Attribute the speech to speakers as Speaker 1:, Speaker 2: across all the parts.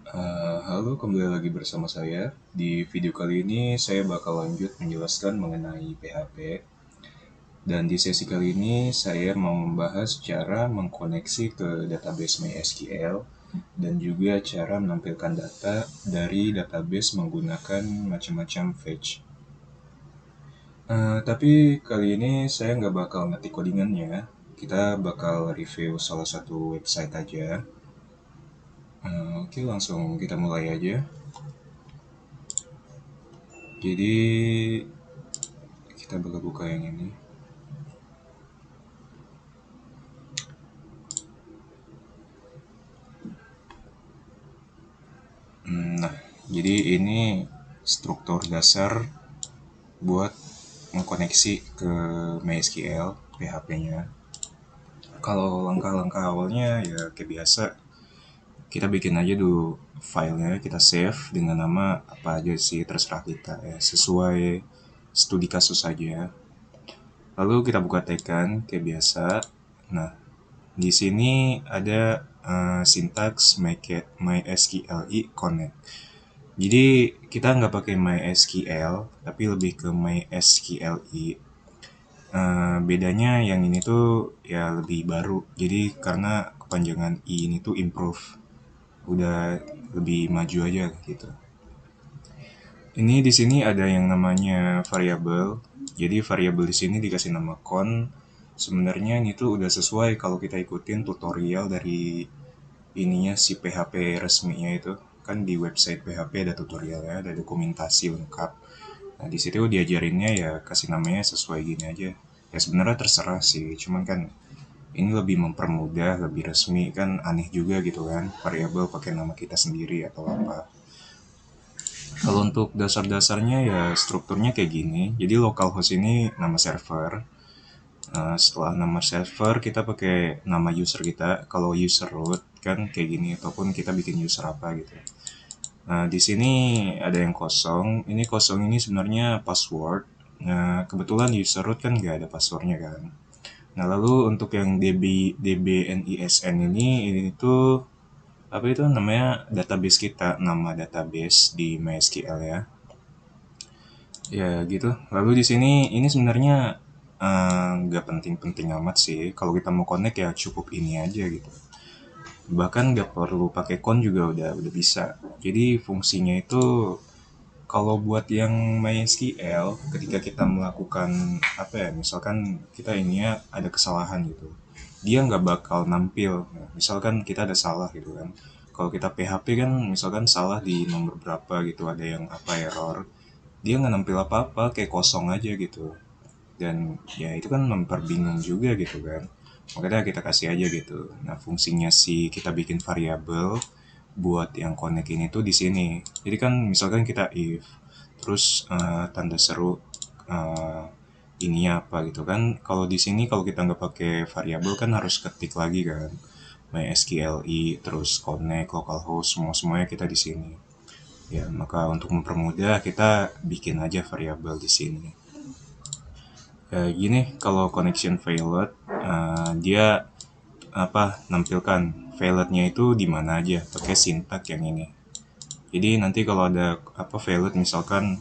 Speaker 1: Halo, kembali lagi bersama saya. Di video kali ini saya bakal lanjut menjelaskan mengenai PHP. Dan di sesi kali ini saya mau membahas cara mengkoneksi ke database MySQL dan juga cara menampilkan data dari database menggunakan macam-macam fetch. Tapi kali ini saya nggak bakal ngetik codingannya. Kita bakal review salah satu website aja. Oke, langsung kita mulai aja. Jadi kita bakal buka yang ini. Nah, jadi ini struktur dasar buat mengkoneksi ke MySQL PHP-nya. Kalau langkah-langkah awalnya ya kayak biasa, kita bikin aja dulu filenya, kita save dengan nama apa aja sih terserah kita ya, sesuai studi kasus aja. Lalu kita buka tekan kayak biasa. Nah, di sini ada sintaks MySQLi connect. Jadi kita nggak pakai MySQL, tapi lebih ke MySQLi. Bedanya yang ini tuh ya lebih baru. Jadi karena kepanjangan I ini tuh improve, udah lebih maju aja gitu. Ini di sini ada yang namanya variable. Jadi variabel di sini dikasih nama con. Sebenarnya ini tuh udah sesuai kalau kita ikutin tutorial dari ininya si PHP resminya itu. Kan di website PHP ada tutorialnya, ada dokumentasi lengkap. Nah, di situ diajarinnya ya kasih namanya sesuai gini aja. Ya sebenarnya terserah sih, cuman kan ini lebih mempermudah, lebih resmi kan aneh juga gitu kan. Variabel pakai nama kita sendiri atau apa. Kalau untuk dasar-dasarnya ya strukturnya kayak gini. Jadi localhost ini nama server. Setelah nama server kita pakai nama user kita. Kalau user root kan kayak gini ataupun kita bikin user apa gitu. Nah, di sini ada yang kosong. Ini kosong ini sebenarnya password. Nah, kebetulan user root kan nggak ada passwordnya kan. Nah, lalu untuk yang DBNISN ini tuh apa itu namanya database kita, nama database di MySQL ya. Ya gitu. Lalu di sini ini sebenarnya nggak penting-penting amat sih. Kalau kita mau connect ya cukup ini aja gitu. Bahkan nggak perlu pakai con juga udah bisa. Jadi fungsinya itu kalau buat yang MySQL, ketika kita melakukan apa ya, misalkan kita ininya ada kesalahan gitu, dia nggak bakal nampil. Nah, misalkan kita ada salah gitu kan. Kalau kita PHP kan, misalkan salah di nomor berapa gitu, ada yang apa error, dia nggak nampil apa-apa, kayak kosong aja gitu. Dan ya itu kan memperbingung juga gitu kan. Makanya kita kasih aja gitu. Nah, fungsinya si kita bikin variabel buat yang connect ini tuh di sini. Jadi kan misalkan kita if terus tanda seru uh, ini apa gitu kan. Kalau di sini kalau kita nggak pakai variabel kan harus ketik lagi kan. MySQLi terus connect localhost semuanya kita di sini. Ya, maka untuk mempermudah kita bikin aja variabel di sini. Gini, kalau connection failed, dia apa nampilkan failednya itu di mana aja pakai sintak yang ini. Jadi nanti kalau ada apa failed misalkan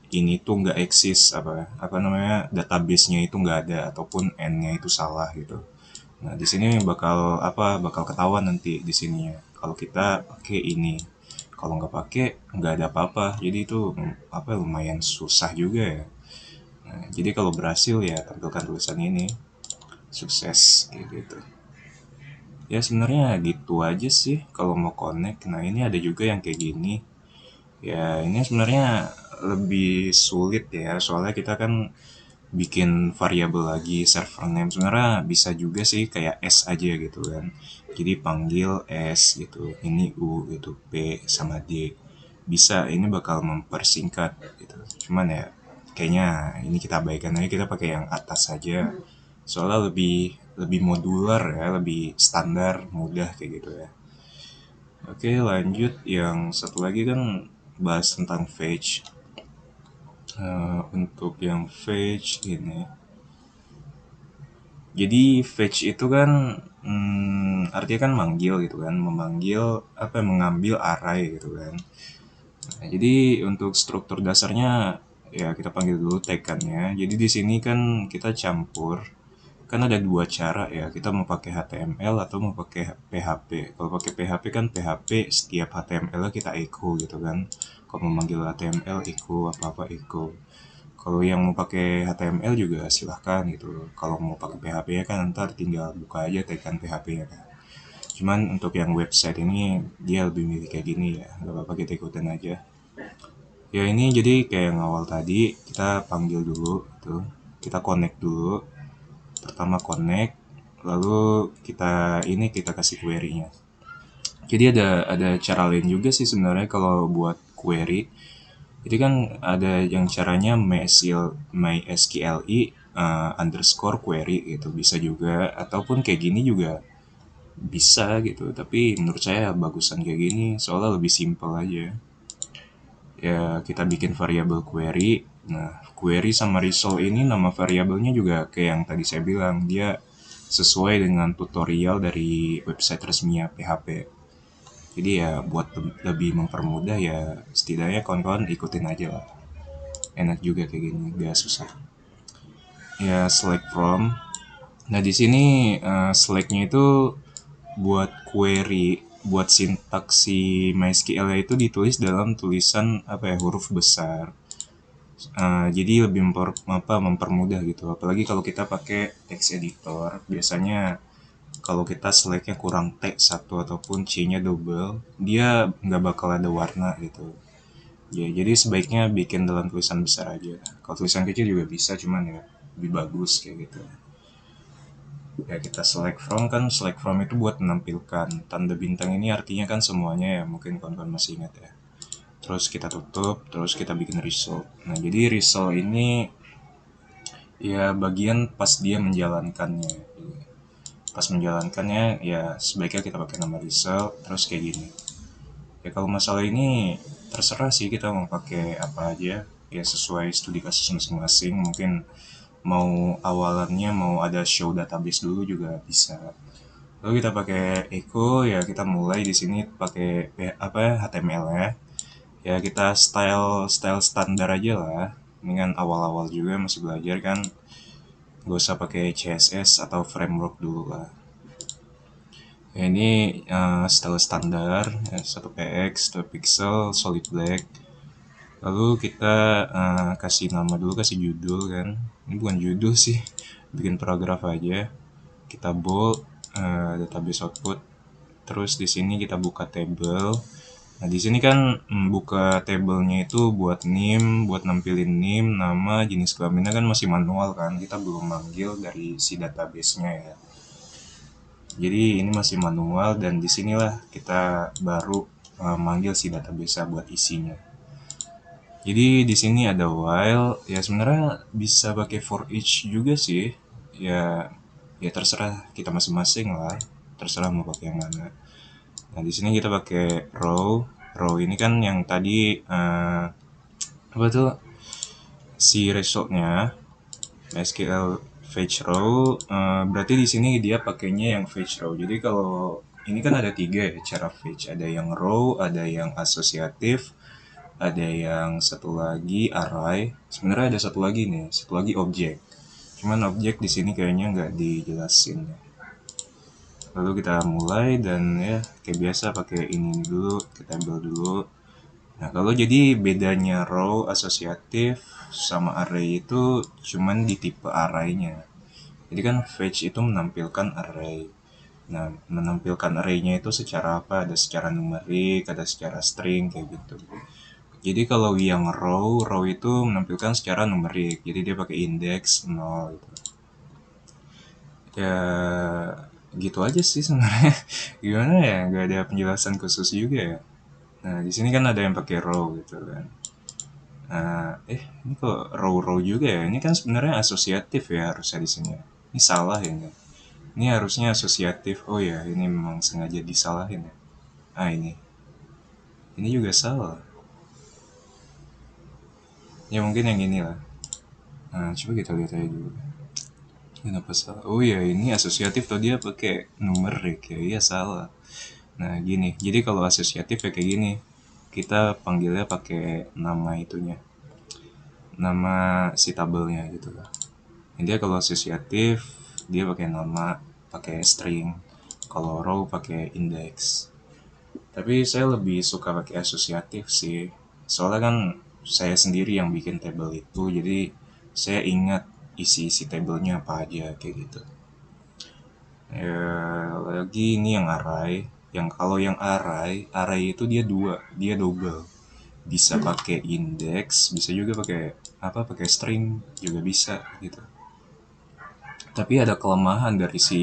Speaker 1: ini tuh nggak eksis apa namanya database-nya itu nggak ada ataupun n-nya itu salah gitu. Nah di sini bakal ketahuan nanti di sininya. Kalau kita pakai ini, kalau nggak pakai nggak ada apa-apa. Jadi itu apa lumayan susah juga ya. Nah, jadi kalau berhasil ya tampilkan tulisan ini sukses gitu. Ya sebenarnya gitu aja sih kalau mau connect. Nah ini ada juga yang kayak gini. Ya ini sebenarnya lebih sulit ya soalnya kita kan bikin variabel lagi server name sebenarnya bisa juga sih kayak S aja gitu kan. Jadi panggil S gitu. Ini U gitu P sama D. Bisa ini bakal mempersingkat gitu. Cuman ya kayaknya ini kita abaikan aja kita pakai yang atas saja. Soalnya lebih lebih modular ya, lebih standar, mudah kayak gitu ya. Oke, lanjut yang satu lagi kan bahas tentang fetch. Untuk yang fetch ini, jadi fetch itu kan artinya kan manggil gitu kan, memanggil apa mengambil array gitu kan. Nah, jadi untuk struktur dasarnya ya kita panggil dulu tag-nya. Jadi di sini kan kita campur, kan ada dua cara ya, kita mau pakai HTML atau mau pakai PHP. Kalau pakai PHP kan PHP setiap HTML kita echo gitu kan. Kalau mau manggil HTML echo, apa-apa echo. Kalau yang mau pakai HTML juga silahkan gitu. Kalau mau pakai PHP ya kan ntar tinggal buka aja tagkan PHP ya kan. Cuman untuk yang website ini dia lebih milih kayak gini ya, nggak apa-apa kita ikutin aja. Ya ini jadi kayak ngawal tadi, kita panggil dulu tuh, kita connect dulu. Pertama connect, lalu kita kasih query-nya. Jadi ada cara lain juga sih sebenarnya kalau buat query. Jadi kan ada yang caranya MySQLi underscore query gitu bisa juga, ataupun kayak gini juga bisa gitu. Tapi menurut saya bagusan kayak gini soalnya lebih simple aja. Ya kita bikin variabel query. Nah, query sama result ini nama variabelnya juga kayak yang tadi saya bilang, dia sesuai dengan tutorial dari website resminya PHP. Jadi ya buat lebih mempermudah ya setidaknya kawan-kawan ikutin aja lah. Enak juga kayak gini, gak susah. Ya select from. Nah di sini selectnya itu buat query, buat sintaks si MySQL itu ditulis dalam tulisan apa ya huruf besar. Jadi lebih mempermudah gitu. Apalagi kalau kita pakai text editor, biasanya kalau kita selectnya kurang teks satu ataupun C-nya double, dia nggak bakal ada warna gitu. Ya, jadi sebaiknya bikin dalam tulisan besar aja. Kalau tulisan kecil juga bisa, cuman ya lebih bagus kayak gitu. Ya kita select from, kan select from itu buat menampilkan tanda bintang ini artinya kan semuanya ya, mungkin kawan-kawan masih ingat ya. Terus kita tutup, terus kita bikin result. Nah jadi result ini ya bagian pas dia menjalankannya. Pas menjalankannya ya sebaiknya kita pakai nama result terus kayak gini. Ya kalau masalah ini terserah sih kita mau pakai apa aja ya sesuai studi kasus masing-masing. Mungkin mau awalannya mau ada show database dulu juga bisa. Lalu kita pakai echo ya kita mulai di sini pakai apa HTML ya. Ya kita style standar aja lah. Ini kan awal-awal juga masih belajar kan, gak usah pakai CSS atau framework dulu lah. Ya, ini style standar ya, 1px 2 pixel solid black. Lalu kita kasih nama dulu, kasih judul kan. Ini bukan judul sih, bikin paragraf aja. Kita bold database output. Terus di sini kita buka table. Nah, di sini kan buka tabelnya itu buat name, buat nampilin name, nama, jenis kelaminnya kan masih manual kan. Kita belum manggil dari si database-nya ya. Jadi ini masih manual dan disinilah kita baru manggil si database buat isinya. Jadi di sini ada while, ya sebenarnya bisa pakai for each juga sih. Ya ya terserah kita masing-masing lah. Terserah mau pakai yang mana. Nah, di sini kita pakai row. Row ini kan yang tadi apa tuh si resultnya SQL fetch row, berarti di sini dia pakainya yang fetch row. Jadi kalau ini kan ada tiga ya cara fetch, ada yang row, ada yang asosiatif, ada yang satu lagi array. Sebenarnya ada satu lagi nih, satu lagi objek. Cuman objek di sini kayaknya nggak dijelasin. Lalu kita mulai dan ya kayak biasa pakai ini dulu, kita ambil dulu. Nah, kalau jadi bedanya row, asosiatif, sama array itu cuman di tipe array-nya. Jadi kan fetch itu menampilkan array. Nah, menampilkan array-nya itu secara apa? Ada secara numerik, ada secara string, kayak gitu. Jadi kalau yang row itu menampilkan secara numerik. Jadi dia pakai index 0 gitu. Ya gitu aja sih sebenarnya. Gimana ya? Gak ada penjelasan khusus juga ya. Nah, di sini kan ada yang pakai row gitu kan. Ini kok row juga ya? Ini kan sebenarnya asosiatif ya harusnya di sini. Ini salah ya ini. Ini harusnya asosiatif. Oh ya, ini memang sengaja disalahin ya. Ini. Ini juga salah. Ya mungkin yang ini lah. Nah, coba kita lihat aja dulu. Kenapa salah? Oh ya, ini asosiatif tuh dia pakai numerik ya. Iya salah. Nah gini, jadi kalau asosiatif ya kayak gini, kita panggilnya pakai nama itunya, nama si tabelnya gitu lah. Dia kalau asosiatif dia pakai nama, pakai string. Kalau row pakai index. Tapi saya lebih suka pakai asosiatif sih. Soalnya kan saya sendiri yang bikin tabel itu, jadi saya ingat isi-isi tabelnya apa aja kayak gitu. Ya, lagi ini yang array. Yang kalau yang array itu dia dua, dia double. Bisa pakai index, bisa juga pakai apa? Pakai string juga bisa gitu. Tapi ada kelemahan dari si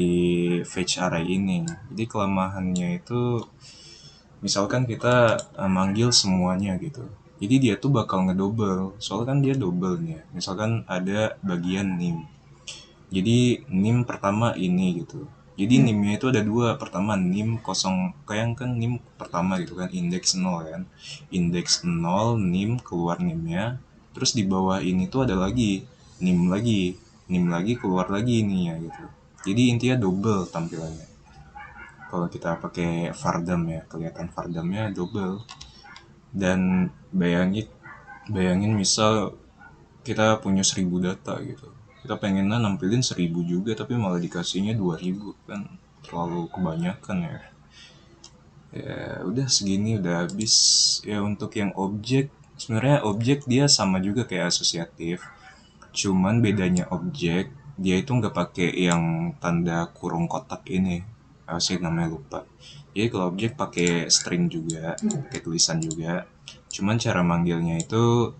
Speaker 1: fetch array ini. Jadi kelemahannya itu misalkan kita manggil semuanya gitu. Jadi dia tuh bakal ngedouble. Soalnya kan dia double nih. Misalkan ada bagian nim. Jadi NIM pertama ini gitu. Jadi NIM-nya itu ada dua. Pertama NIM kosong, kayak kan NIM pertama gitu kan, indeks 0 kan. Indeks 0, NIM keluar NIM-nya. Terus di bawah ini tuh ada lagi NIM lagi. NIM lagi keluar lagi ini ya gitu. Jadi intinya double tampilannya. Kalau kita pakai Vardam ya, kelihatan Vardamnya double. Dan bayangin misal kita punya 1000 data gitu, kita pengennya nampilin 1000 juga tapi malah dikasihnya 2000, kan terlalu kebanyakan ya. Ya udah segini udah habis. Ya untuk yang objek, sebenarnya objek dia sama juga kayak asosiatif, cuman bedanya objek dia itu nggak pakai yang tanda kurung kotak ini, apa sih namanya lupa. Jadi kalau objek pakai string juga, pakai tulisan juga, cuman cara manggilnya itu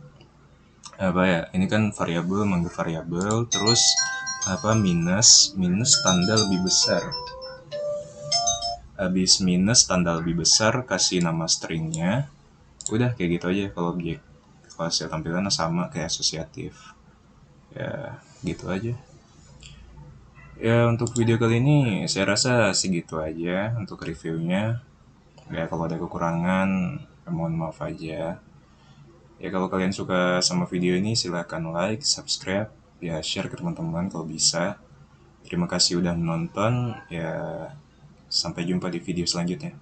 Speaker 1: apa ya, ini kan variabel manggil variabel, terus apa, minus minus tanda lebih besar, habis minus tanda lebih besar kasih nama stringnya. Udah kayak gitu aja kalau objek. Kalau hasil tampilannya sama kayak asosiatif ya, gitu aja. Ya untuk video kali ini saya rasa segitu aja untuk reviewnya. Ya kalau ada kekurangan mohon maaf aja. Ya kalau kalian suka sama video ini silahkan like, subscribe, ya share ke teman-teman kalau bisa. Terima kasih udah menonton, ya sampai jumpa di video selanjutnya.